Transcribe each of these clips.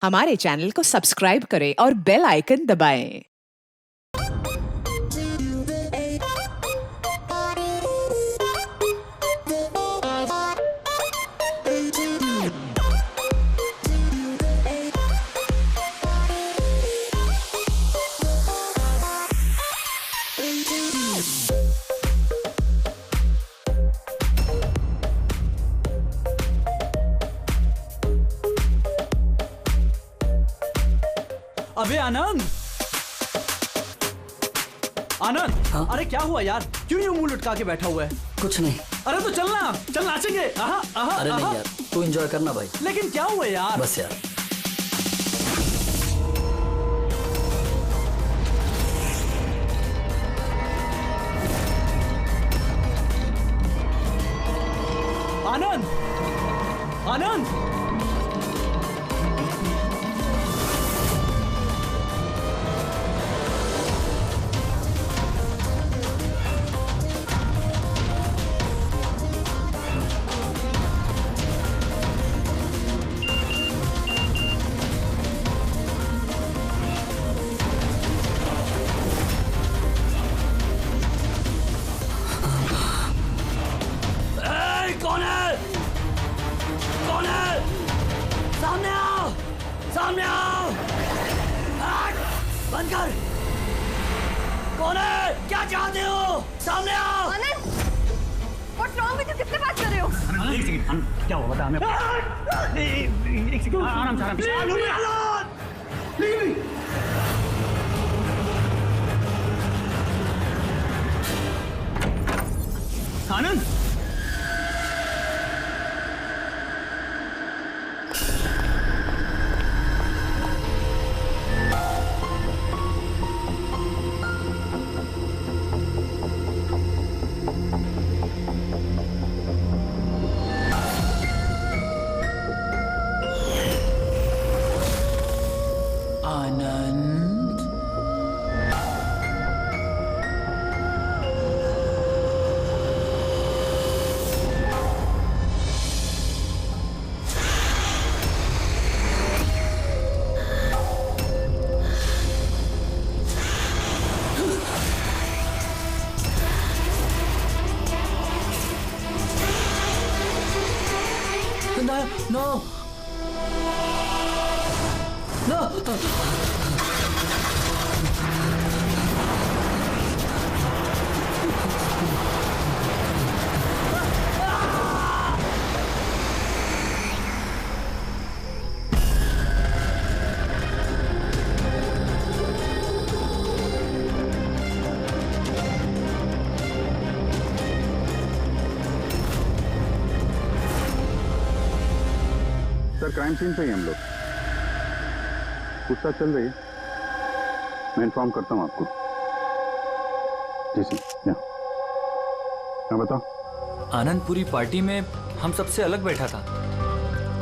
हमारे चैनल को सब्सक्राइब करें और बेल आइकन दबाएं। अबे आनंद, आनंद। हाँ? अरे क्या हुआ यार, क्यों यूं मुंह लटका के बैठा हुआ है? कुछ नहीं। अरे तो चलना, चल नाचेंगे। अरे नहीं यार, तू एंजॉय करना भाई। लेकिन क्या हुआ यार? बस यार। आनंद, आनंद। कौन है? कौन है? सामने आओ, सामने आओ। बंद कर। कौन है? क्या चाहते हो? सामने आओ। आनंद, What's wrong with you? किससे बात कर रहे हो? एक सेकंड, क्या हुआ बता हमें। एक सेकंड, आराम से, आराम से। Anand, Anand. No, no, no. Sir crime scene पे ही हम लोग पूछताछ चल रही है। मैं इन्फॉर्म करता हूँ आपको। जी सर। हाँ बताओ। आनंद पूरी पार्टी में हम सबसे अलग बैठा था,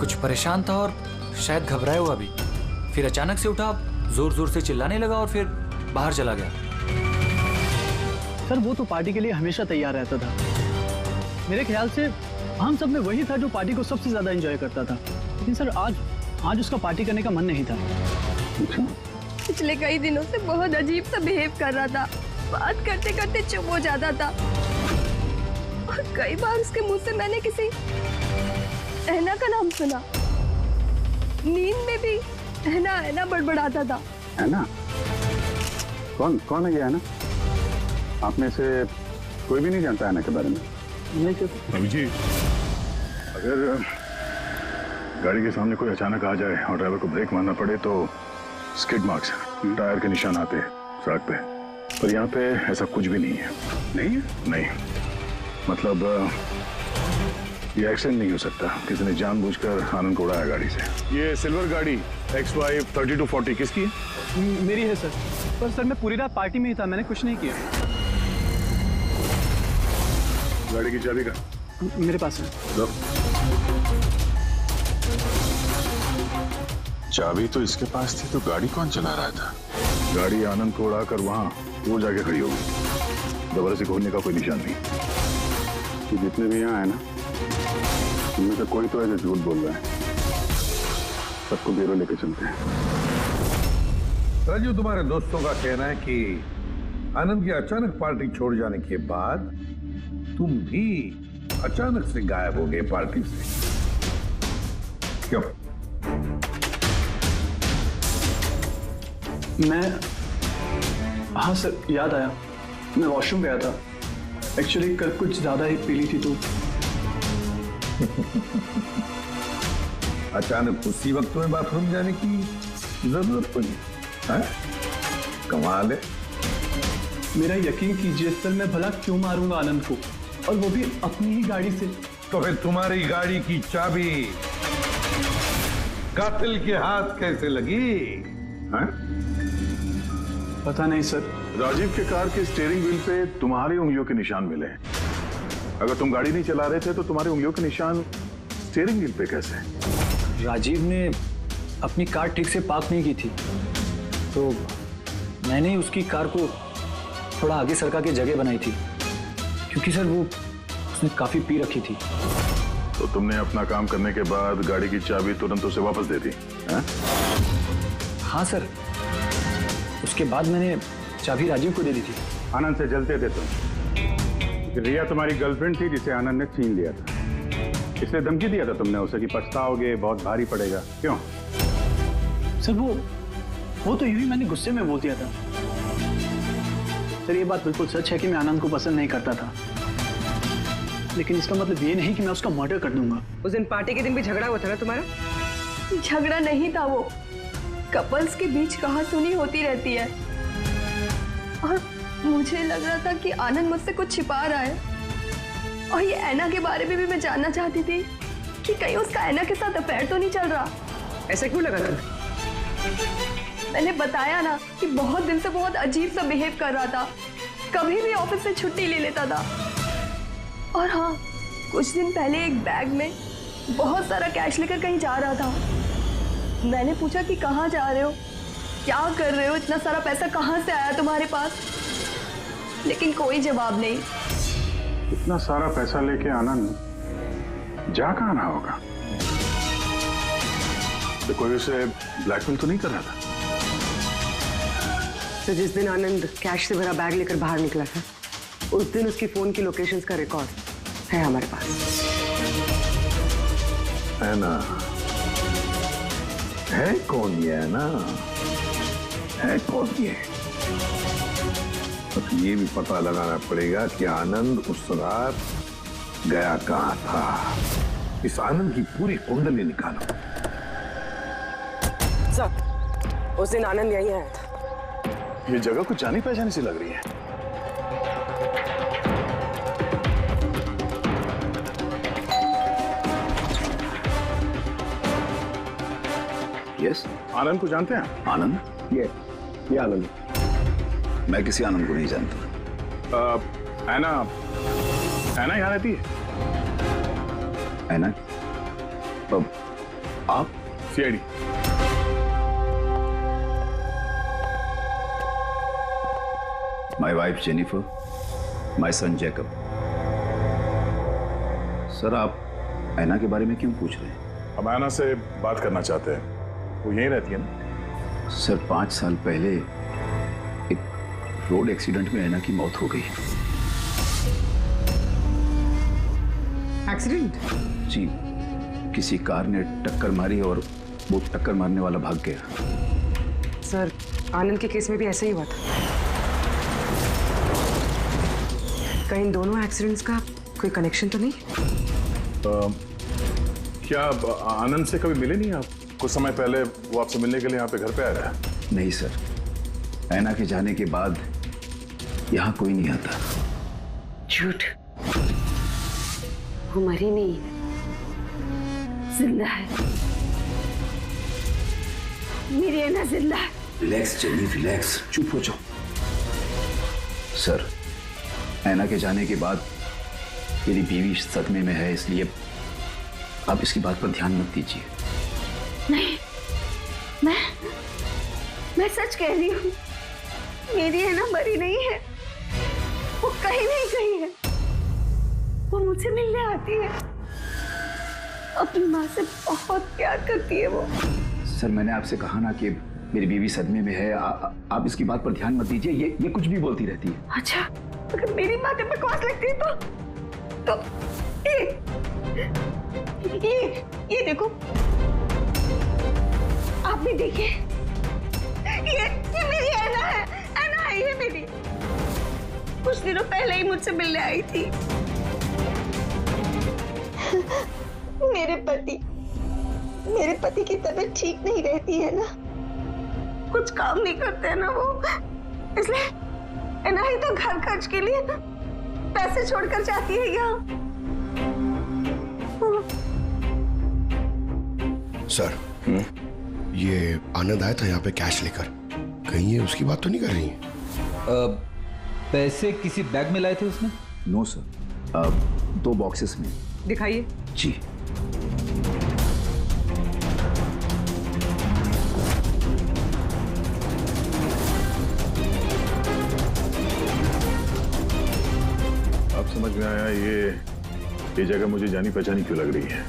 कुछ परेशान था और शायद घबराया हुआ भी। फिर अचानक से उठा, जोर जोर से चिल्लाने लगा और फिर बाहर चला गया। सर वो तो पार्टी के लिए हमेशा तैयार रहता था। मेरे ख्याल से हम सब में वही था जो पार्टी को सबसे ज्यादा एंजॉय करता था। लेकिन सर आज उसका पार्टी करने का मन नहीं था। पिछले कई दिनों से बहुत अजीब सा बिहेव कर रहा था। बात करते करते चुप हो जाता था और कई बार उसके मुंह से मैंने किसी ऐना का नाम सुना। नींद में भी ऐना ऐना बड़बड़ाता था। ऐना? कौन है ये ऐना? आप में से कोई भी नहीं जानता ऐना के बारे में? नहीं सर। रवि जी, अगर गाड़ी के सामने कोई अचानक आ जाए और ड्राइवर को ब्रेक मारना पड़े तो स्किड मार्क्स, टायर के निशान आते हैं सड़क पे। पर यहाँ पे ऐसा कुछ भी नहीं है। नहीं है? नहीं, मतलब ये एक्सीडेंट नहीं हो सकता। किसी ने जानबूझकर आनंद को उड़ाया गाड़ी से। ये सिल्वर गाड़ी X5 3240 किसकी है? मेरी है सर। पर सर मैं पूरी रात पार्टी में ही था, मैंने कुछ नहीं किया। गाड़ी की चाबी का? मेरे पास है। दो। चाबी तो इसके पास थी, तो गाड़ी कौन चला रहा था? गाड़ी आनंद को उड़ाकर वहां वो जाके खड़ी होगी। दोबारा से खोलने का कोई निशान नहीं। तो जितने भी यहाँ है ना, उनमें से कोई तो है जो झूठ बोल रहा है। सबको ब्यूरो लेके चलते हैं। राजू, तुम्हारे दोस्तों का कहना है कि आनंद की अचानक पार्टी छोड़ जाने के बाद तुम भी अचानक से गायब हो गए पार्टी से। क्यों? हाँ सर, याद आया, मैं वॉशरूम गया था। एक्चुअली कल कुछ ज्यादा ही पी ली थी तो। अचानक उसी वक्त तुम्हें बाथरूम जाने की जरूरत पड़ी है? कमाल है। मेरा यकीन कीजिए सर, मैं भला क्यों मारूंगा आनंद को, और वो भी अपनी ही गाड़ी से। तो फिर तुम्हारी गाड़ी की चाबी कातिल के हाथ कैसे लगी है? पता नहीं सर। राजीव के कार के स्टीयरिंग व्हील पे तुम्हारी उंगलियों के निशान मिले। अगर तुम गाड़ी नहीं चला रहे थे तो तुम्हारी उंगलियों के निशान स्टीयरिंग व्हील पे कैसे? राजीव ने अपनी कार ठीक से पार्क नहीं की थी, तो मैंने ही उसकी कार को थोड़ा आगे सरका के जगह बनाई थी, क्योंकि सर वो उसने काफी पी रखी थी। तो तुमने अपना काम करने के बाद गाड़ी की चाबी तुरंत उसे वापस दे दी? हाँ सर, उसके बाद मैंने चाबी राजीव को दे दी थी। आनंद से जलते थे तुम। रिया तुम्हारी गर्लफ्रेंड थी जिसे आनंद ने छीन लिया था, इसलिए धमकी दिया था तुमने उसे कि पछताओगे, बहुत भारी पड़ेगा। क्यों? सर वो तो यूं ही मैंने गुस्से में बोल दिया था। सर ये बात बिल्कुल सच है कि मैं आनंद को पसंद नहीं करता था, लेकिन इसका मतलब ये नहीं कि मैं उसका मर्डर कर दूंगा। उस दिन पार्टी के दिन भी झगड़ा हुआ था ना तुम्हारा? झगड़ा नहीं था, वो कपल्स के बीच कहासुनी होती रहती है, और मुझे लग रहा था कि आनंद मुझसे कुछ छिपा रहा है। और ये ऐना के बारे में भी मैं जानना चाहती थी कि कहीं उसका ऐना के साथ अफेयर तो नहीं चल रहा। ऐसा क्यों लगा तुम्हें? मैंने बताया ना कि बहुत दिन से बहुत अजीब सा बिहेव कर रहा था, कभी भी ऑफिस से छुट्टी ले लेता था। और हाँ, कुछ दिन पहले एक बैग में बहुत सारा कैश लेकर कहीं जा रहा था। मैंने पूछा कि कहाँ जा रहे हो, क्या कर रहे हो, इतना सारा पैसा कहाँ से आया तुम्हारे पास? लेकिन कोई जवाब नहीं। इतना सारा पैसा लेके आनंद जा कहाँ रहा होगा? तो कोई उसे ब्लैकमेल तो नहीं कर रहा था? तो जिस दिन आनंद कैश से भरा बैग लेकर बाहर निकला था, उस दिन उसकी फोन की लोकेशंस का रिकॉर्ड है हमारे पास। है ना? है कौन ये है ना? है कौन ये? बस ये भी पता लगाना पड़ेगा कि आनंद उस रात गया कहाँ था। इस आनंद की पूरी कुंडली निकालो। सर, उस दिन आनंद यहीं आया था। ये जगह कुछ जानी पहचानी सी लग रही है। यस, आनंद को जानते हैं? आनंद? ये आनंद। मैं किसी आनंद को नहीं जानता। ऐना यहाँ रहती है? ऐना? आप? CID. My wife Jennifer, my son Jacob. Sir, आप ऐना के बारे में क्यों पूछ रहे हैं? हम ऐना से बात करना चाहते हैं। वो यहीं रहती है ना? सर, 5 साल पहले एक रोड एक्सीडेंट में ऐना की मौत हो गई। एक्सीडेंट? जी, किसी कार ने टक्कर मारी और वो टक्कर मारने वाला भाग गया। सर, आनंद के केस में भी ऐसा ही हुआ था। कहीं इन दोनों एक्सीडेंट्स का कोई कनेक्शन तो नहीं? क्या आनंद से कभी मिले नहीं आप? कुछ समय पहले वो आपसे मिलने के लिए यहाँ पे घर पे आया था? नहीं सर, ऐना के जाने के बाद यहाँ कोई नहीं आता। झूठ, वो मरी नहीं है, जिंदा है। मेरी ऐना जिंदा है। रिलैक्स जेनी, रिलैक्स, चुप हो जाओ। सर, ऐना के जाने के बाद मेरी बीवी सदमे में है, इसलिए आप इसकी बात पर ध्यान मत दीजिए। नहीं, मैं सच कह रही हूँ, मेरी ऐना मरी नहीं है, वो कहीं नहीं गई है। वो मुझसे मिलने आती है, अपनी माँ से बहुत प्यार करती है वो। सर मैंने आपसे कहा ना कि मेरी बीवी सदमे में है, आप इसकी बात पर ध्यान मत दीजिए, ये कुछ भी बोलती रहती है। अच्छा, अगर मेरी बातें बकवास लगती है तो ये देखो, आप भी देखिए, ये मेरी ऐना है, ऐना है ये मेरी। कुछ दिनों पहले ही मुझसे मिलने आई थी। मेरे पति की तबीयत ठीक नहीं रहती है ना, कुछ काम नहीं करते हैं ना वो, इसलिए ऐना ही तो घर खर्च के लिए पैसे छोड़कर जाती है यहाँ। सर, ये आनंद आया था यहाँ पे कैश लेकर, कहीं ये उसकी बात तो नहीं कर रही है? पैसे किसी बैग में लाए थे उसने? नो सर, 2 बॉक्सेस में। दिखाइए। जी। अब समझ में आया ये जगह मुझे जानी पहचानी क्यों लग रही है।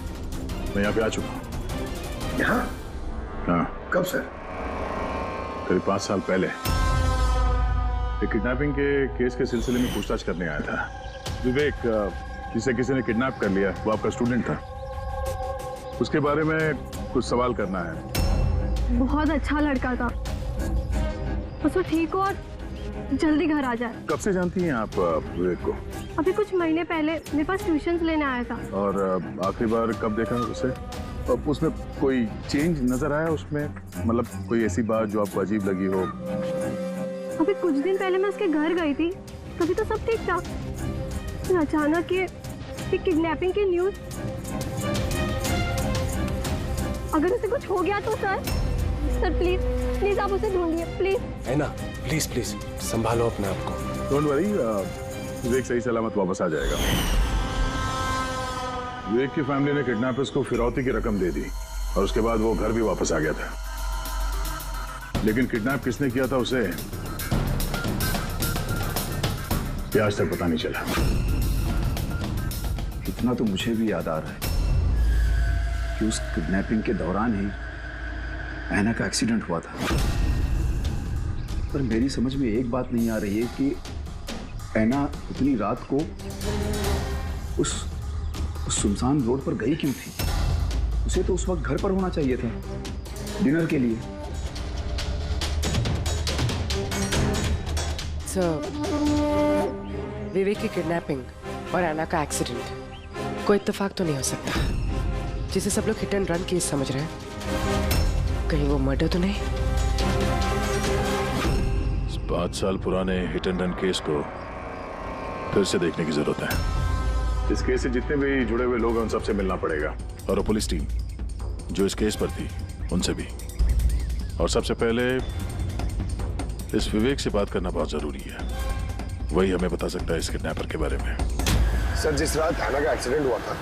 मैं यहाँ पे आ चुका हूँ। यहाँ? हाँ। कब सर? करीब 5 साल पहले एक किडनैपिंग के केस के सिलसिले में पूछताछ करने आया था। विवेक, जिसे किसी ने किडनैप कर लिया, वो आपका स्टूडेंट था। उसके बारे में कुछ सवाल करना है। बहुत अच्छा लड़का था, बस वो ठीक हो और जल्दी घर आ जाए। कब से जानती हैं आप विवेक को? अभी कुछ महीने पहले मेरे पास ट्यूशंस लेने आया था। और आखिरी बार कब देखा उसे? उसमें कोई चेंज नजर आया उसमें? मतलब कोई ऐसी बात जो आपको अजीब लगी हो? अभी कुछ दिन पहले मैं उसके घर गई थी, तभी तो सब ठीक था। फिर अचानक ये किडनैपिंग की न्यूज। अगर उसे कुछ हो गया तो सर प्लीज आप उसे ढूंढिए प्लीज। है ना, प्लीज संभालो अपने आप को। डोंट वरी, विवेक सही सलामत वापस आ जाएगा। विवेक की फैमिली ने किडनैपर्स को फिरौती की रकम दे दी और उसके बाद वो घर भी वापस आ गया था। लेकिन किडनैप किसने किया था उसे ये आज तक पता नहीं चला। इतना तो मुझे भी याद आ रहा है कि उस किडनैपिंग के दौरान ही ऐना का एक्सीडेंट हुआ था। पर मेरी समझ में एक बात नहीं आ रही है कि ऐना उतनी रात को उस सुनसान रोड पर गई क्यों थी? उसे तो उस वक्त घर पर होना चाहिए था, डिनर के लिए। विवेक की किडनैपिंग और ऐना का एक्सीडेंट कोई इत्तेफाक तो नहीं हो सकता, जिसे सब लोग हिट एंड रन केस समझ रहे हैं। कहीं वो मर्डर तो नहीं? 5 साल पुराने हिट एंड रन केस को फिर से देखने की जरूरत है। इस केस से जितने भी जुड़े हुए लोग हैं उन सबसे मिलना पड़ेगा, और वो पुलिस टीम जो इस केस पर थी उनसे भी। और सबसे पहले इस विवेक से बात करना बहुत जरूरी है, वही हमें बता सकता है इस किडनैपर के बारे में। सर, जिस रात ऐना का एक्सीडेंट हुआ था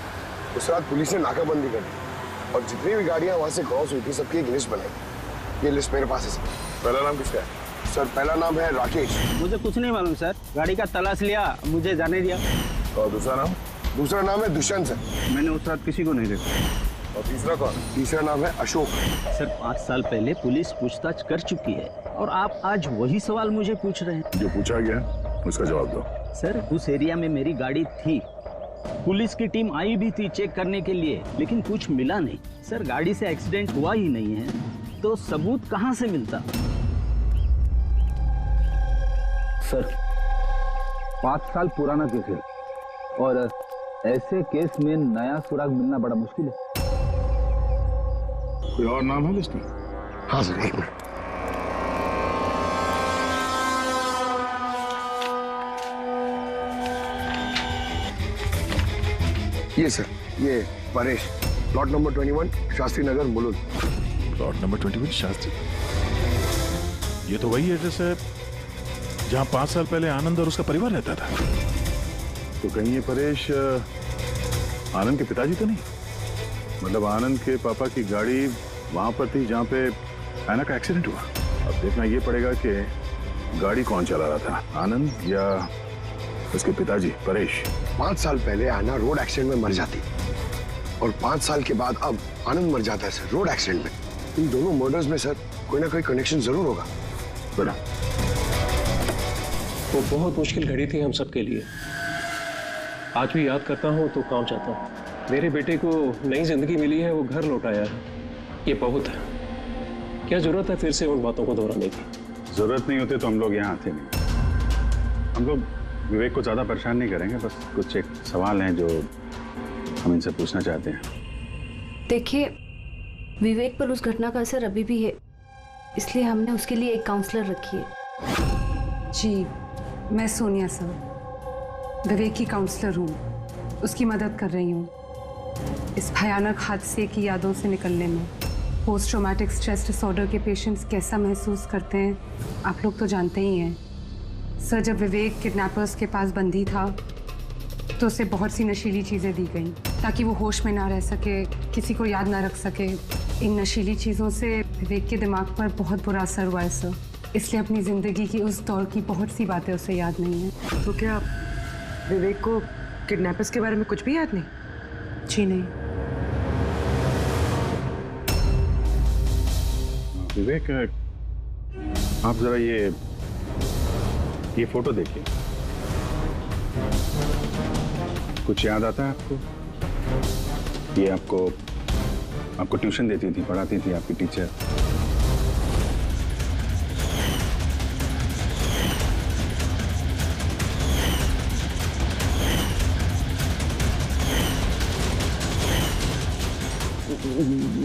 उस रात पुलिस ने नाकाबंदी कर दी और जितनी भी गाड़ियां वहां से क्रॉस हुई थी सबकी एक लिस्ट बनाई। ये लिस्ट मेरे पास है सर। पहला नाम किसका है? सर, पहला नाम है राकेश। मुझे कुछ नहीं मालूम सर, गाड़ी का तलाश लिया, मुझे जाने दिया। और दूसरा नाम? दूसरा नाम है दुष्यंत सर। मैंने उस रात किसी को नहीं देखा। और तीसरा कौन? तीसरा नाम है अशोक। सर, 5 साल पहले पुलिस पूछताछ कर चुकी है और आप आज वही सवाल मुझे पूछ रहे हैं। जो पूछा गया उसका जवाब दो। सर, उस एरिया में मेरी गाड़ी थी, पुलिस की टीम आई भी थी चेक करने के लिए, लेकिन कुछ मिला नहीं। सर, गाड़ी से एक्सीडेंट हुआ ही नहीं है तो सबूत कहां से मिलता? सर, 5 साल पुराना केस है और ऐसे केस में नया सुराग मिलना बड़ा मुश्किल है। कोई और नाम है लिस्ट में? हाँ सर, एक मिनट। ये सर, ये Paresh, plot number 21 Shastri Nagar Mulund. Plot number 21 Shastri, ये तो वही एड्रेस है जहां 5 साल पहले आनंद और उसका परिवार रहता था। तो कहीं ये परेश आनंद के पिताजी तो नहीं? मतलब आनंद के पापा की गाड़ी वहां पर थी जहां पे ऐना का एक्सीडेंट हुआ। अब देखना ये पड़ेगा कि गाड़ी कौन चला रहा था, आनंद या उसके पिताजी परेश। 5 साल पहले ऐना रोड एक्सीडेंट में मर जाती और 5 साल के बाद अब आनंद मर जाता है सर रोड एक्सीडेंट में। इन दोनों मर्डर्स में सर कोई ना कोई कनेक्शन जरूर होगा। बड़ा वो बहुत मुश्किल घड़ी थी हम सबके लिए। आज भी याद करता हूँ तो काम चाहता हूँ। मेरे बेटे को नई जिंदगी मिली है, वो घर लौटाया है, ये बहुत है। क्या जरूरत है फिर से उन बातों को दोहराने की? जरूरत नहीं होती तो हम लोग यहाँ आते नहीं। हम लोग विवेक को ज्यादा परेशान नहीं करेंगे, बस कुछ एक सवाल हैं जो हम इनसे पूछना चाहते हैं। देखिए, विवेक पर उस घटना का असर अभी भी है, इसलिए हमने उसके लिए एक काउंसलर रखी है। जी, मैं सोनिया सर, विवेक की काउंसलर हूँ, उसकी मदद कर रही हूँ इस भयानक हादसे की यादों से निकलने में। पोस्ट ट्रॉमेटिक स्ट्रेस डिसऑर्डर के पेशेंट्स कैसा महसूस करते हैं आप लोग तो जानते ही हैं। सर, जब विवेक किडनैपर्स के पास बंदी था तो उसे बहुत सी नशीली चीज़ें दी गई ताकि वो होश में ना रह सके, किसी को याद ना रख सके। इन नशीली चीज़ों से विवेक के दिमाग पर बहुत बुरा असर हुआ है सर, इसलिए अपनी ज़िंदगी की उस दौर की बहुत सी बातें उसे याद नहीं है। तो क्या विवेक को किडनैपर्स के बारे में कुछ भी याद नहीं? जी नहीं। विवेक, आप जरा ये फोटो देखिए। कुछ याद आता है आपको? ये आपको ट्यूशन देती थी, पढ़ाती थी आपकी टीचर।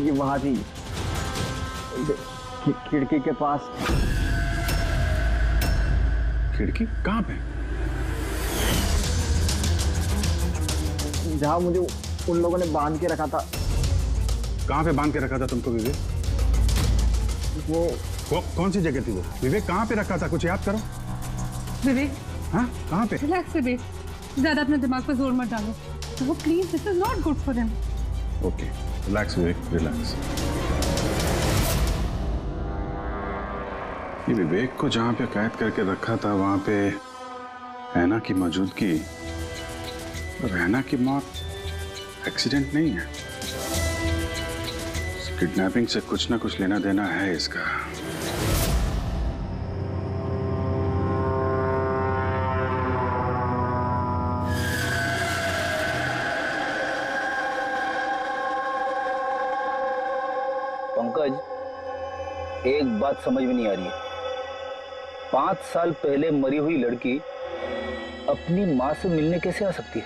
ये वहां थी, खिड़की के पास। खिड़की कहाँ पे? जहाँ मुझे उन लोगों ने बांध के रखा था। कहाँ पे बांध के रखा था तुमको विवेक? वो कौन सी जगह थी वो? विवेक कहाँ पे रखा था, कुछ याद करो। विवेक, हाँ कहाँ पे? रिलैक्स विवेक, ज्यादा अपने दिमाग पर जोर मत डालो। तो please, this is not good for him. Okay, relax Vivek, relax. ये विवेक को जहाँ पे कैद करके रखा था वहां पे हैना की मौजूदगी और हैना की मौत एक्सीडेंट नहीं है। किडनैपिंग से कुछ ना कुछ लेना देना है इसका। पंकज, एक बात समझ में नहीं आ रही है। 5 साल पहले मरी हुई लड़की अपनी माँ से मिलने कैसे आ सकती है?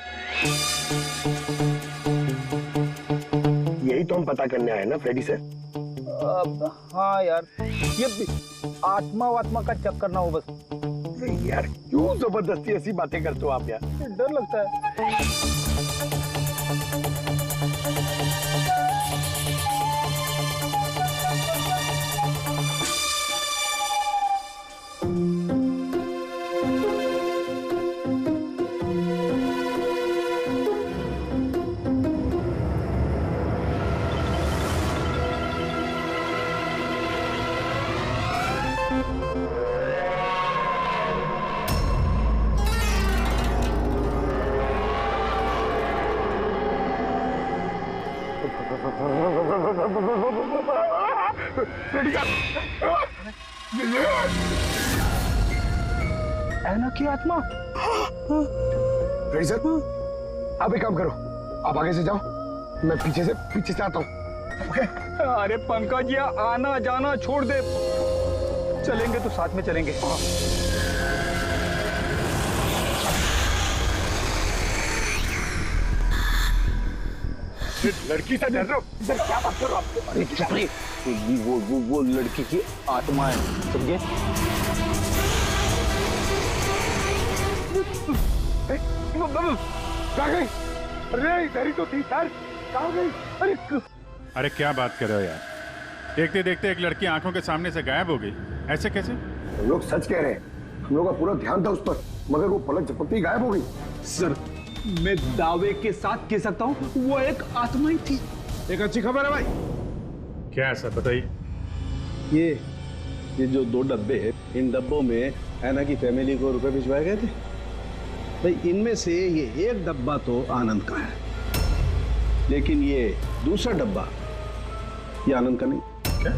यही तो हम पता करने आए ना फ्रेडी से। हाँ यार, ये आत्मा का चक्कर ना हो बस। यार क्यों जबरदस्ती ऐसी बातें करते हो आप यार? डर लगता है। हैना की आत्मा। फ्रेडी सर, आप एक काम करो, आप आगे से जाओ, मैं पीछे से आता हूँ। अरे पंकज, ये आना जाना छोड़ दे, चलेंगे तो साथ में चलेंगे। लड़की से डर रहे हो? सर क्या बात कर रहे हो आप? अरे चुप रहे, वो लड़की की आत्मा है, समझे? कहाँ गई? अरे इधर ही तो थी सर, कहाँ गई? अरे क्या बात कर रहे हो यार? देखते देखते एक लड़की आंखों के सामने से गायब हो गई, ऐसे कैसे? हम लोग सच कह रहे हैं, हम लोग का पूरा ध्यान था उस पर, मगर वो पलक झपकते ही गायब हो गई। सर, मैं दावे के साथ कह सकता हूँ वो एक आत्मा ही थी। एक अच्छी खबर है भाई। क्या है सर, बताइए। ये जो 2 डब्बे हैं, इन डब्बों में हैना की फैमिली को रुपए भिजवाए गए थे भाई। इनमें से ये एक डब्बा तो आनंद का है, लेकिन ये दूसरा डब्बा ये आनंद का नहीं। क्या?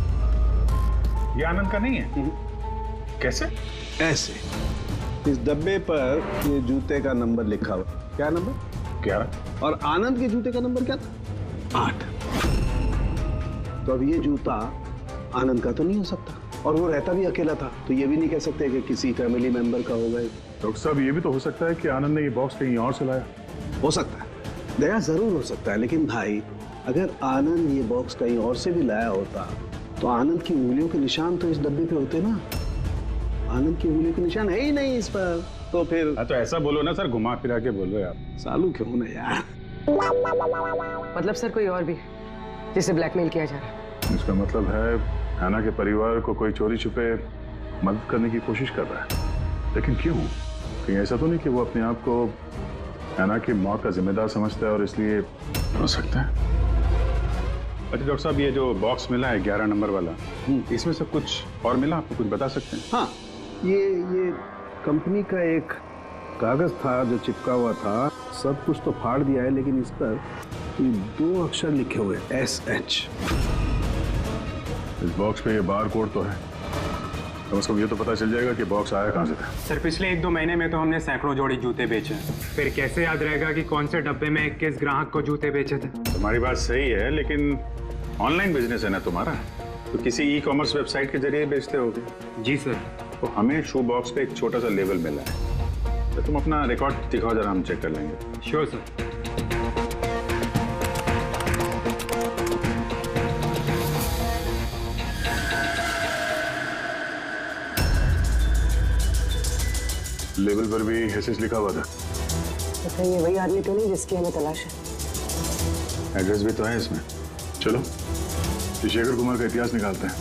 ये आनंद का नहीं है? कैसे? ऐसे इस डब्बे पर ये जूते का नंबर लिखा हुआ। क्या नंबर? 11। और आनंद के जूते का नंबर क्या था? 8। तो अब ये जूता आनंद का तो नहीं हो सकता, और वो रहता भी अकेला था, तो ये भी नहीं कह सकते कि किसी फैमिली मेंबर का होगा। डॉक्टर साहब, ये भी तो हो सकता है कि आनंद ने ये बॉक्स कहीं और से लाया। हो सकता है, दया जरूर हो सकता है, लेकिन भाई अगर आनंद ये बॉक्स कहीं और से भी लाया होता तो आनंद की उंगलियों के निशान तो इस डब्बे पे होते ना। आनंद की उंगलियों के निशान है ही नहीं इस पर, तो फिर तो ऐसा बोलो ना सर, घुमा फिरा के बोलो यार। सालू क्यों ना यार। मतलब सर कोई और भी जिसे ब्लैकमेल किया जा रहा है? इसका मतलब है हैना के परिवार को कोई चोरी छुपे मदद करने की कोशिश कर रहा है, लेकिन क्यों? कहीं ऐसा तो नहीं कि वो अपने आप को हैना की मौत का जिम्मेदार समझता है और इसलिए? हो सकता है। अच्छा डॉक्टर साहब, ये जो बॉक्स मिला है 11 नंबर वाला, इसमें से कुछ और मिला? आपको कुछ बता सकते हैं? हाँ, ये कंपनी का एक कागज था जो चिपका हुआ था। सब कुछ तो फाड़ दिया है, लेकिन इस पर 2 अक्षर लिखे हुए SH। इस बॉक्स पे ये बार कोड तो है, कम से कम ये तो पता चल जाएगा कि बॉक्स आया कहाँ से था। सर पिछले 1-2 महीने में तो हमने सैकड़ों जोड़ी जूते बेचे, फिर कैसे याद रहेगा कि कौन से डब्बे में किस ग्राहक को जूते बेचे थे? तुम्हारी बात सही है, लेकिन ऑनलाइन बिजनेस है ना तुम्हारा, तो किसी ई-कॉमर्स वेबसाइट के जरिए बेचते होगे। जी सर। तो हमें शू बॉक्स पे एक छोटा सा लेबल मिला है, तो तुम अपना रिकॉर्ड दिखाओ जरा, हम चेक कर लेंगे। Sure sir. लेबल पर भी एसएस लिखा हुआ था। तो ये वही आदमी तो नहीं जिसकी हमें तलाश है? एड्रेस भी तो है इसमें। चलो शेखर कुमार का इतिहास निकालते हैं।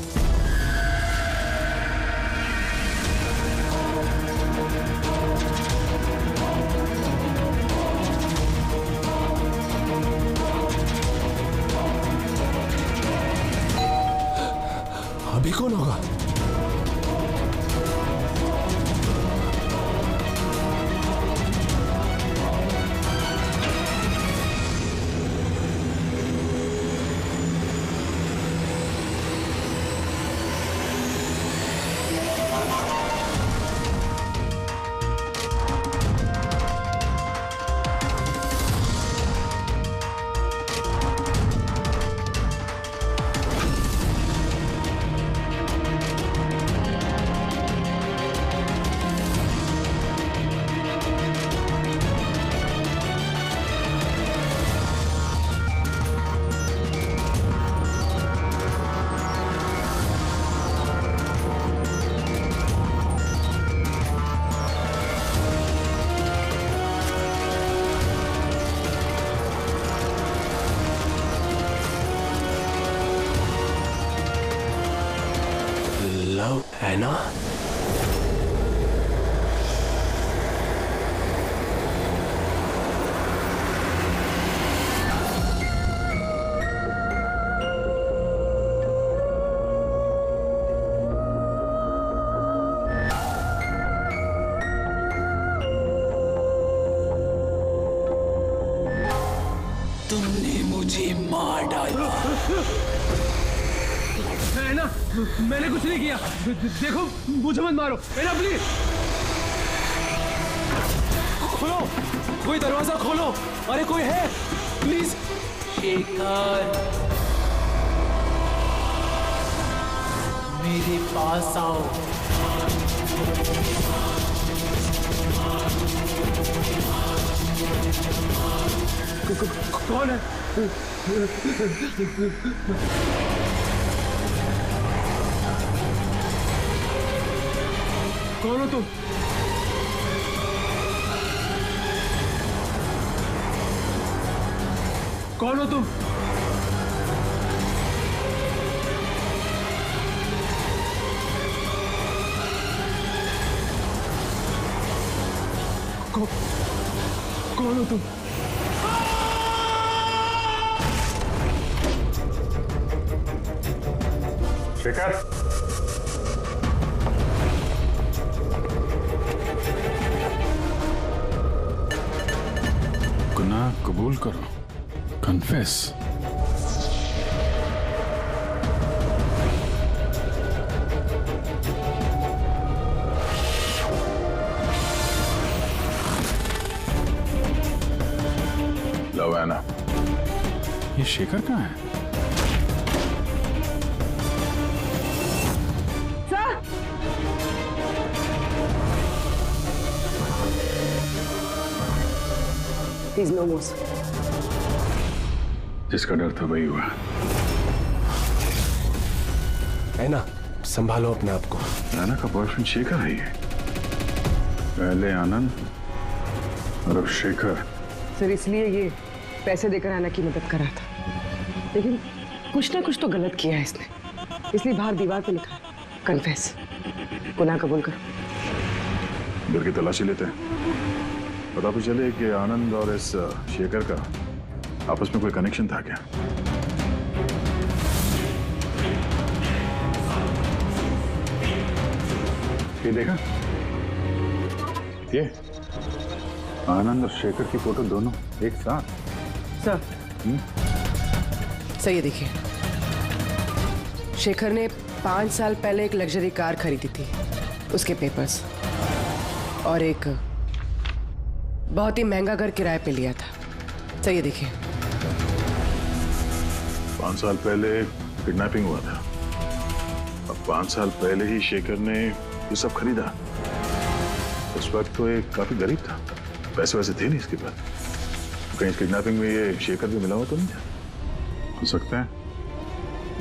अभी कौन होगा? लव है ना? तुमने मुझे मार डाला। है ना, मैंने कुछ नहीं किया। देखो मुझे मत मारो, है ना, प्लीज। खोलो, कोई दरवाजा खोलो। अरे कोई है, प्लीज। शेखर, मेरे पास आओ। कौन है? कौन हो तुम? कौन हो तुम? कौन हो तुम? शेखर, गुनाह कबूल करो, कन्फेस। ऐना, ये शेखर कहाँ है? He's no more. जिसका डर था वही हुआ। ऐना, संभालो अपने आप को। ऐना का बॉयफ्रेंड शेखर है ये। पहले आनंद और अब शेखर। सर इसलिए ये पैसे देकर ऐना की मदद कर रहा था, लेकिन कुछ ना कुछ तो गलत किया है इसने, इसलिए बाहर दीवार पे लिखा है कन्फेस, गुनाह कबूल करो। घर की तलाशी लेते हैं, पता तो चले कि आनंद और इस शेखर का आपस में कोई कनेक्शन था क्या? ये देखा, ये आनंद और शेखर की फोटो दोनों एक साथ। सर सर ये देखिए, शेखर ने 5 साल पहले एक लग्जरी कार खरीदी थी, उसके पेपर्स, और एक बहुत ही महंगा घर किराए पे लिया था। सर ये देखिए, 5 साल पहले किडनैपिंग हुआ था, अब 5 साल पहले ही शेखर ने ये सब खरीदा। उस वक्त तो ये काफी गरीब था, पैसे वैसे थे नहीं इसके पास। कहीं किडनैपिंग में ये शेखर भी मिला हुआ तो नहीं था? हो सकता है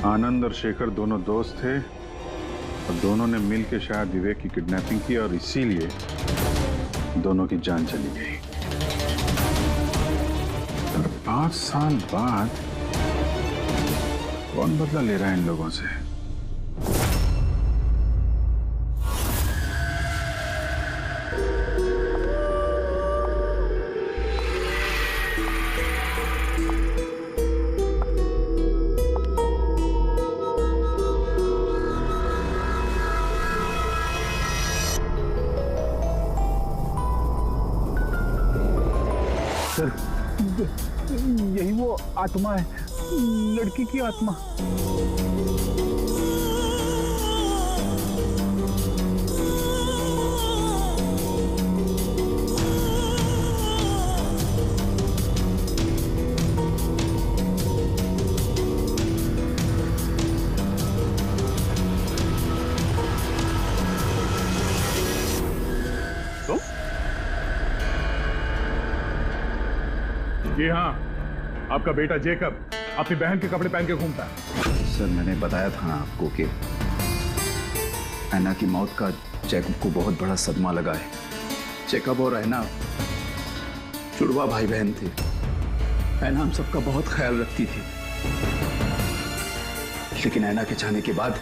आनंद और शेखर दोनों दोस्त थे और दोनों ने मिलकर शायद विवेक की किडनैपिंग की और इसीलिए दोनों की जान चली गई। और 5 साल बाद कौन बदला ले रहा है इन लोगों से? यही वो आत्मा है, लड़की की आत्मा। जी हाँ, आपका बेटा जेकब अपनी बहन के कपड़े पहन के घूमता है। सर मैंने बताया था आपको कि ऐना की मौत का जैकब को बहुत बड़ा सदमा लगा है। जैकब और ऐना जुड़वा भाई बहन थे। ऐना हम सबका बहुत ख्याल रखती थी, लेकिन ऐना के जाने के बाद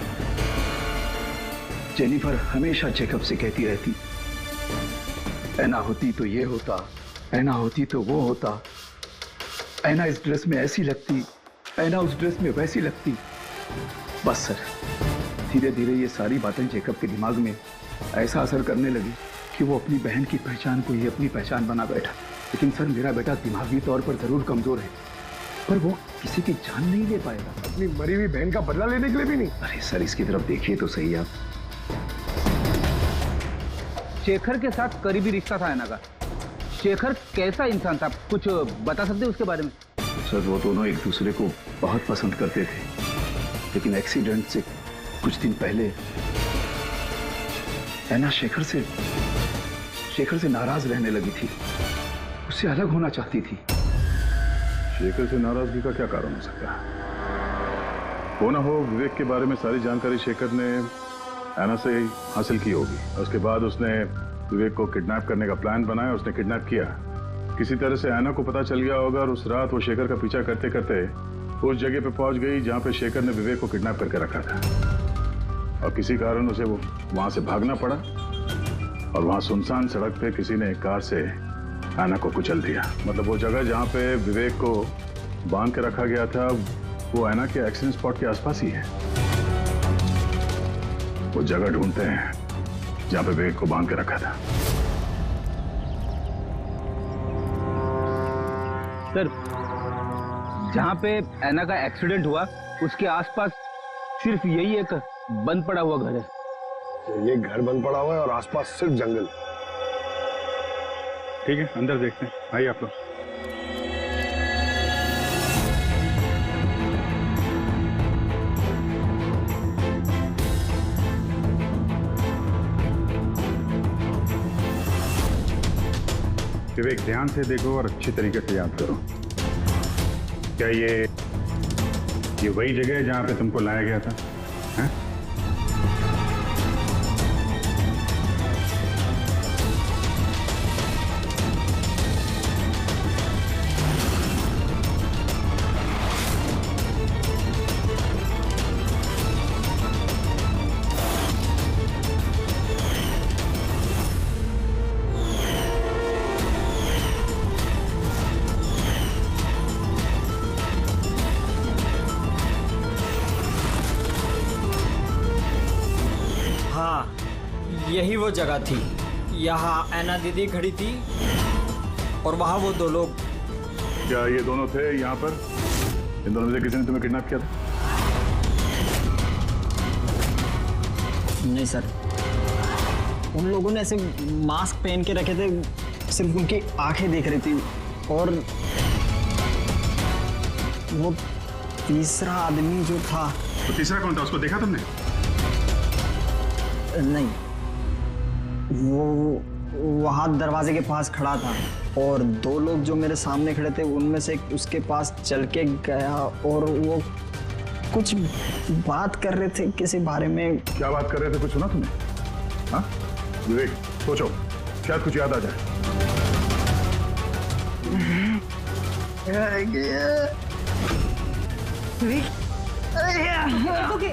जेनिफर हमेशा जैकब से कहती रहती, ऐना होती तो ये होता, ऐना होती तो वो होता, ऐना इस ड्रेस में ऐसी लगती, ऐना उस ड्रेस में वैसी लगती। बस सर, धीरे धीरे ये सारी बातें जैकब के दिमाग में ऐसा असर करने लगी कि वो अपनी बहन की पहचान को ही अपनी पहचान बना बैठा। लेकिन सर, मेरा बेटा दिमागी तौर पर जरूर कमजोर है, पर वो किसी की जान नहीं ले पाएगा। अपनी मरी हुई बहन का बदला लेने के लिए भी नहीं। अरे सर, इसकी तरफ देखिए तो सही आप। शेखर के साथ करीबी रिश्ता था ऐना का। शेखर कैसा इंसान था, कुछ बता सकते हैं उसके बारे में? सर, वो दोनों एक दूसरे को बहुत पसंद करते थे, लेकिन एक्सीडेंट से कुछ दिन पहले ऐना शेखर से नाराज रहने लगी थी, उससे अलग होना चाहती थी। शेखर से नाराजगी का क्या कारण हो सकता है? हो ना हो, विवेक के बारे में सारी जानकारी शेखर ने ऐना से हासिल की होगी। उसके बाद उसने विवेक को किडनैप करने का प्लान बनाया, उसने किडनैप किया। किसी तरह से ऐना को पता चल गया होगा और उस रात वो शेखर का पीछा करते करते उस जगह पे पहुंच गई जहां पे शेखर ने विवेक को किडनैप करके रखा था, और किसी कारण उसे वो वहां से भागना पड़ा और वहां सुनसान सड़क पे किसी ने एक कार से ऐना को कुचल दिया। मतलब वो जगह जहां पे विवेक को बांध के रखा गया था वो ऐना के एक्सीडेंट स्पॉट के आसपास ही है। वो जगह ढूंढते हैं जहां पे विवेक को बांध के रखा था। सर, जहां पे ऐना का एक्सीडेंट हुआ उसके आसपास सिर्फ यही एक बंद पड़ा हुआ घर है। ये घर बंद पड़ा हुआ है और आसपास सिर्फ जंगल। ठीक है, अंदर देखते हैं। आइए आप लोग। विवेक, ध्यान से देखो और अच्छी तरीके से याद करो। क्या ये वही जगह है जहां पे तुमको लाया गया था? हैं? यही वो जगह थी। यहाँ ऐना दीदी खड़ी थी और वहाँ वो दो लोग। क्या ये दोनों थे यहाँ पर? इन दोनों में से किसी ने तुम्हें किडनैप किया था? नहीं सर, उन लोगों ने ऐसे मास्क पहन के रखे थे, सिर्फ उनकी आंखें दिख रही थी। और वो तीसरा आदमी जो था। तो तीसरा कौन था? उसको देखा तुमने? नहीं, वो वहाँ दरवाजे के पास खड़ा था और दो लोग जो मेरे सामने खड़े थे उनमें से उसके पास चल के गया और वो कुछ बात कर रहे थे किसी बारे में। क्या बात कर रहे थे? कुछ सुना तुमने? हाँ विवेक, सोचो, शायद कुछ याद आ जाए।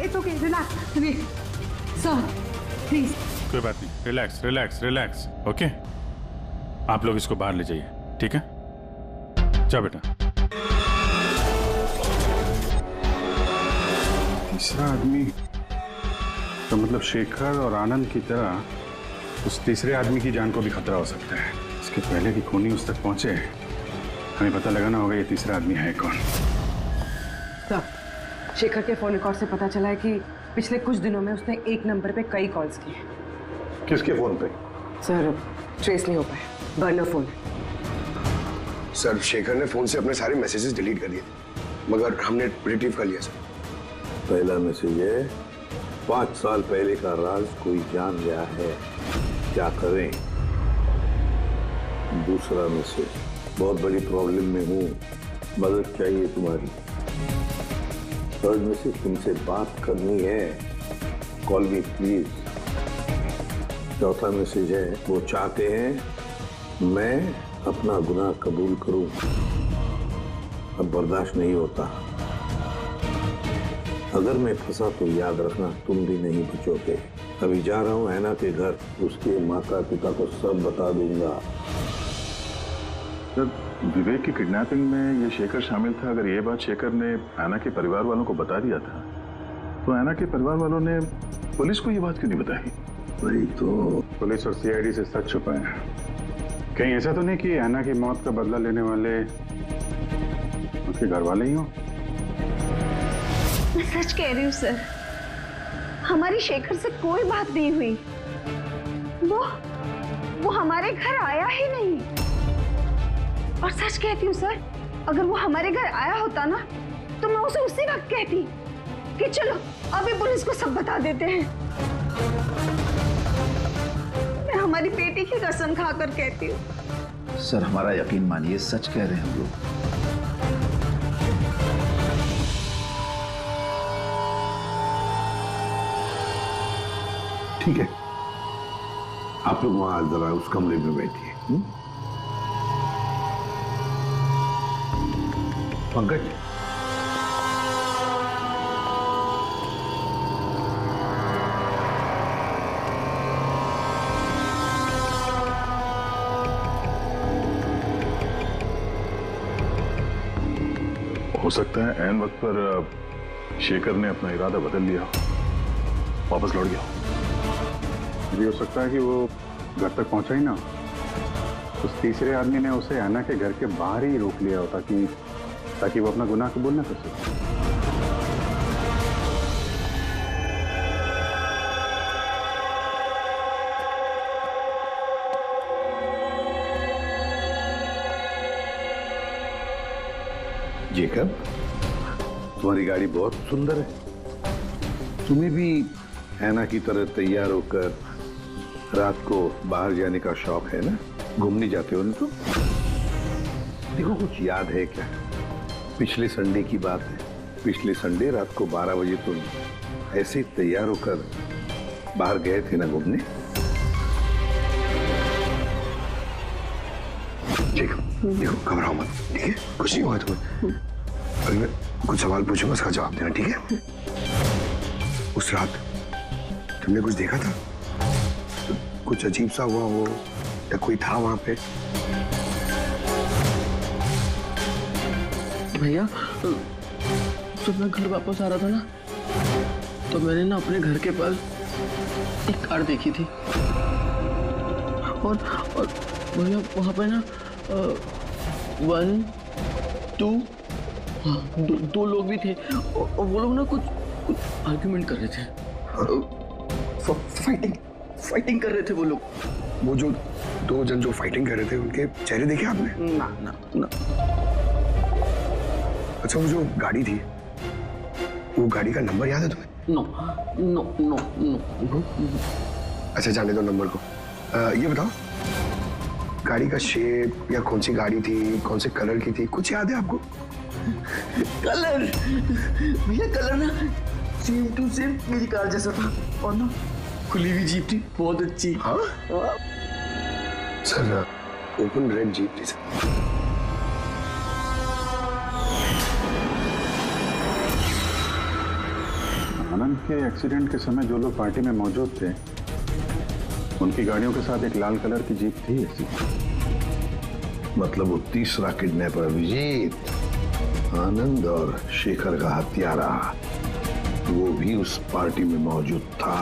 It's okay, relax. Sir, please. कोई बात नहीं, रिलैक्स रिलैक्स रिलैक्स। ओके, आप लोग इसको बाहर ले जाइए, ठीक है? जा बेटा। तीसरा आदमी तो मतलब शेखर और आनंद की तरह उस तीसरे आदमी की जान को भी खतरा हो सकता है। इसके पहले कि खूनी उस तक पहुंचे, हमें पता लगाना होगा ये तीसरा आदमी है कौन। सर, शेखर के फोन रिकॉर्ड से पता चला है कि पिछले कुछ दिनों में उसने एक नंबर पे कई कॉल्स किए। किसके फोन पे? सर, ट्रेस नहीं हो पाया, बर्नर फोन। सर, शेखर ने फोन से अपने सारे मैसेजेस डिलीट कर दिए, मगर हमने रिट्रीव कर लिया सर। पहला मैसेज है, 5 साल पहले का राज कोई जान गया है, क्या करें। दूसरा मैसेज, बहुत बड़ी प्रॉब्लम में हूँ, मदद चाहिए तुम्हारी। थर्ड मैसेज, तुमसे बात करनी है, कॉल मी प्लीज। चौथा मैसेज है, वो चाहते हैं मैं अपना गुनाह कबूल करूं, अब बर्दाश्त नहीं होता। अगर मैं फंसा तो याद रखना तुम भी नहीं बचोगे। अभी जा रहा हूं ऐना के घर, उसके माता पिता को सब बता दूंगा। जब विवेक की किडनैपिंग में ये शेखर शामिल था, अगर ये बात शेखर ने ऐना के परिवार वालों को बता दिया था, तो ऐना के परिवार वालों ने पुलिस को ये बात क्यों नहीं बताई? वही तो, पुलिस और सीआईडी से सच छुपाए हैं। कहीं ऐसा तो नहीं कि ऐना की मौत का बदला लेने वाले उसके घर वाले ही हो? मैं सच कह रही हूँ सर, हमारी शेखर से कोई बात नहीं हुई। वो हमारे घर आया ही नहीं। और सच कहती हूँ सर, अगर वो हमारे घर आया होता ना, तो मैं उसे उसी वक्त कहती कि चलो अभी पुलिस को सब बता देते हैं। मैं हमारी बेटी की कसम खाकर कहती हूँ। सर, हमारा यकीन मानिए, सच कह रहे हैं हम लोग। ठीक है, आप लोग वहां जरा उस कमरे में बैठिए। पंकज, हो सकता है ऐन वक्त पर शेखर ने अपना इरादा बदल लिया, वापस लौट गया। भी हो सकता है कि वो घर तक पहुंचा ही ना, उस तीसरे आदमी ने उसे ऐना के घर के बाहर ही रोक लिया होता ताकि वो अपना गुनाह कबूल ना कर सके। जेकब, तुम्हारी गाड़ी बहुत सुंदर है। तुम्हें भी ऐना की तरह तैयार होकर रात को बाहर जाने का शौक है ना? घूमने जाते हो ना तुम? देखो कुछ याद है क्या? पिछले संडे की बात है। पिछले संडे रात को 12 बजे तुम ऐसे तैयार होकर बाहर गए थे ना घूमने? देखो घबराओ मत, ठीक है? कुछ नहीं हुआ तुम्हें। अगर मैं कुछ सवाल पूछूंगा उसका जवाब देना, ठीक है? उस रात तुमने कुछ देखा था? कुछ अजीब सा हुआ हो या कोई था वहां पे? भैया जब मैं घर वापस आ रहा था ना, तो मैंने ना अपने घर के पास एक कार देखी थी और भैया वहाँ पे ना 1 2 हाँ, दो लोग भी थे और वो लोग ना कुछ आर्ग्यूमेंट कर रहे थे, फाइटिंग कर रहे थे वो लोग। वो जो 2 जन जो फाइटिंग कर रहे थे उनके चेहरे देखे आपने? ना। अच्छा, वो जो गाड़ी थी, वो गाड़ी का नंबर याद है तुम्हें? नो। अच्छा जाने दो नंबर को। ये बताओ गाड़ी का शेप या कौन सी गाड़ी थी, कौन से कलर की थी, कुछ याद है आपको? कलर भैया, कलर ना सेम टू सेम मेरी कार जैसा था और ना खुली हुई जीप थी, बहुत अच्छी। हाँ? सर ओपन रेड जीप थी सर। आनंद के एक्सीडेंट के समय जो लोग पार्टी में मौजूद थे उनकी गाड़ियों के साथ एक लाल कलर की जीप थी ऐसी। मतलब वो तीसरा किडनैपर अभिजीत, आनंद और शेखर का हत्यारा, वो भी उस पार्टी में मौजूद था।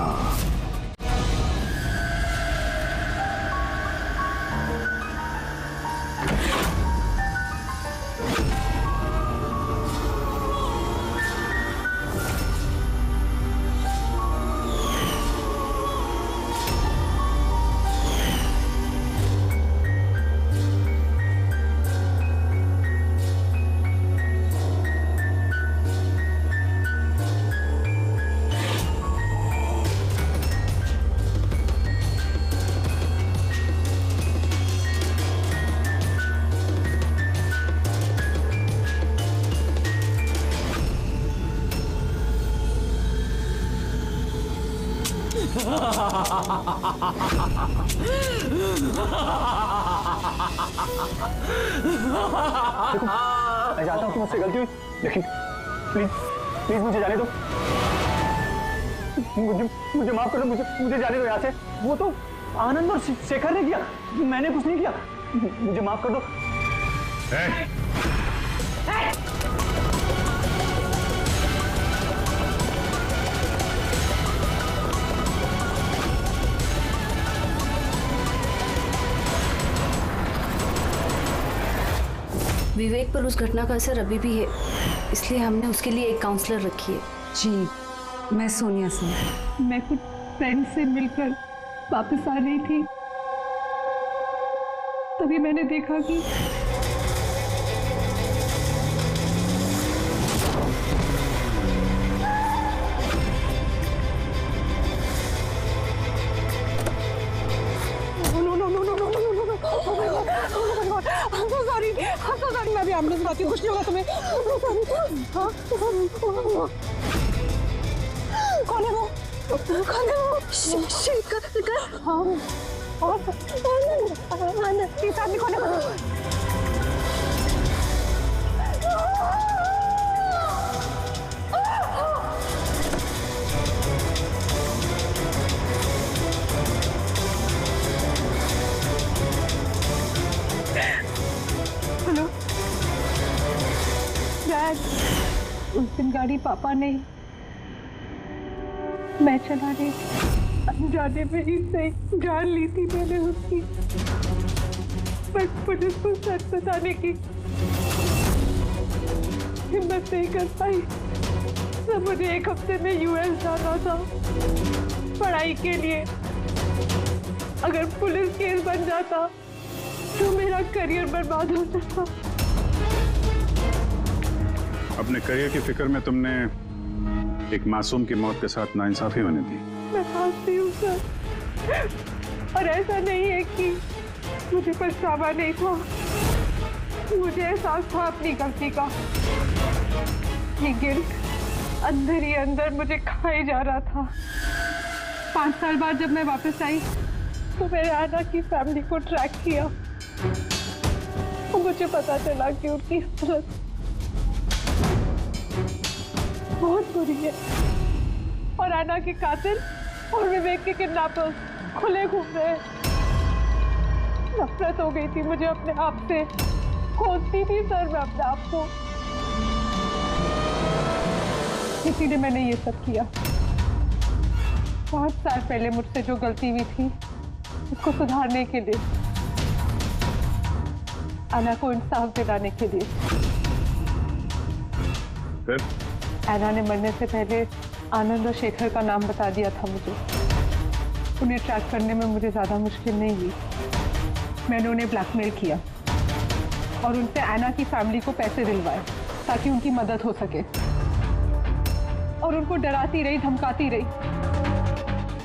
देखो, मैं जानता हूँ कि मुझसे गलती हुई, लेकिन प्लीज मुझे जाने दो। मुझे माफ कर दो, मुझे जाने दो यहाँ से। वो तो आनंद और शेखर ने किया, मैंने कुछ नहीं किया। मुझे माफ कर दो। विवेक पर उस घटना का असर अभी भी है, इसलिए हमने उसके लिए एक काउंसलर रखी है। जी, मैं सोनिया सिंह। मैं कुछ फ्रेंड से मिलकर वापस आ रही थी, तभी मैंने देखा कि मैं भी एम्बुलेंस बुलाती हूँ, कुछ नहीं होगा तुम्हें। कौन है वो? शेखर। हाँ, इस आदमी कौन है? हेलो डैड, उस दिन गाड़ी पापा ने, मैं चला रही थी, जाने में ही सही जान ली थी मैंने उसकी, बस पुलिस को सच बताने की हिम्मत नहीं कर पाई। तो मुझे 1 हफ्ते में यूएस जाना था पढ़ाई के लिए। अगर पुलिस केस बन जाता तो मेरा करियर बर्बाद हो सकता। अपने करियर की फिक्र में तुमने एक मासूम की मौत के साथ नाइंसाफी बनी थी। मैं फांसती हूँ सर, और ऐसा नहीं है कि मुझे पछतावा नहीं था, मुझे एहसास था अपनी गलती का। ये गिल्ट अंदर ही अंदर मुझे खाए जा रहा था। 5 साल बाद जब मैं वापस आई तो मैंने आना की फैमिली को ट्रैक किया और मुझे पता चला कि उनकी हालत बहुत बुरी है और आना के कातिल और विवेक के किडनैपर्स खुले घूम रहे हैं। नफरत हो गई थी मुझे अपने आप से, खोजती थी सर मैं अपने आप को, इसीलिए मैंने ये सब किया। 5 साल पहले मुझसे जो गलती हुई थी उसको सुधारने के लिए, आना को इंसाफ दिलाने के लिए। फिर? आना ने मरने से पहले आनंद और शेखर का नाम बता दिया था मुझे। उन्हें ट्रैक करने में मुझे ज्यादा मुश्किल नहीं हुई। मैंने उन्हें ब्लैकमेल किया और उनसे आना की फैमिली को पैसे दिलवाए ताकि उनकी मदद हो सके, और उनको डराती रही, धमकाती रही,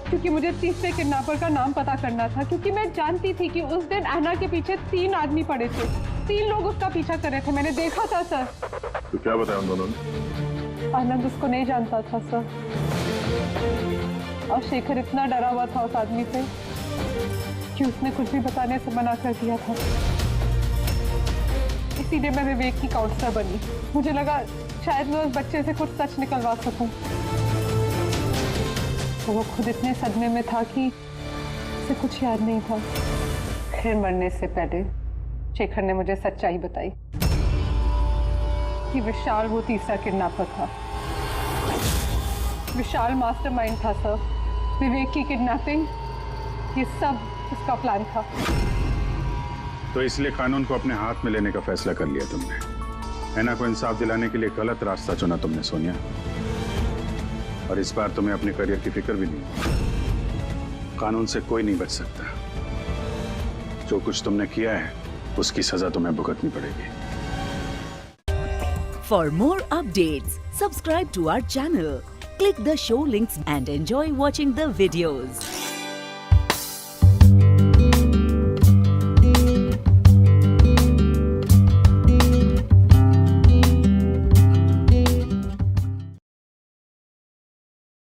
क्योंकि मुझे तीसरे किडनैपर का नाम पता करना था, क्योंकि मैं जानती थी कि उस दिन आना के पीछे 3 आदमी पड़े थे, 3 लोग उसका पीछा कर रहे थे। मैंने देखा था सर। तो क्या बताया उन दोनों ने? आनंद उसको नहीं जानता था सर, और शेखर इतना डरा हुआ था उस आदमी से कि उसने कुछ भी बताने से मना कर दिया था। इसीलिए मैं विवेक की काउंसलर बनी। मुझे लगा शायद मैं उस बच्चे से कुछ सच निकलवा सकूं। तो वो खुद इतने सदमे में था कि उसे कुछ याद नहीं था। फिर मरने से पहले शेखर ने मुझे सच्चाई बताई कि विशाल वो तीसरा किडनैपर था। विशाल मास्टरमाइंड था सर। विवेक की किडनैपिंग, ये सब उसका प्लान था। तो इसलिए कानून को अपने हाथ में लेने का फैसला कर लिया तुमने। ऐना को इंसाफ दिलाने के लिए गलत रास्ता चुना तुमने सोनिया, और इस बार तुम्हें अपने करियर की फिक्र भी नहीं। कानून से कोई नहीं बच सकता। जो कुछ तुमने किया है उसकी सजा तुम्हें भुगतनी पड़ेगी। For more updates, subscribe to our channel, click the show links and enjoy watching the videos.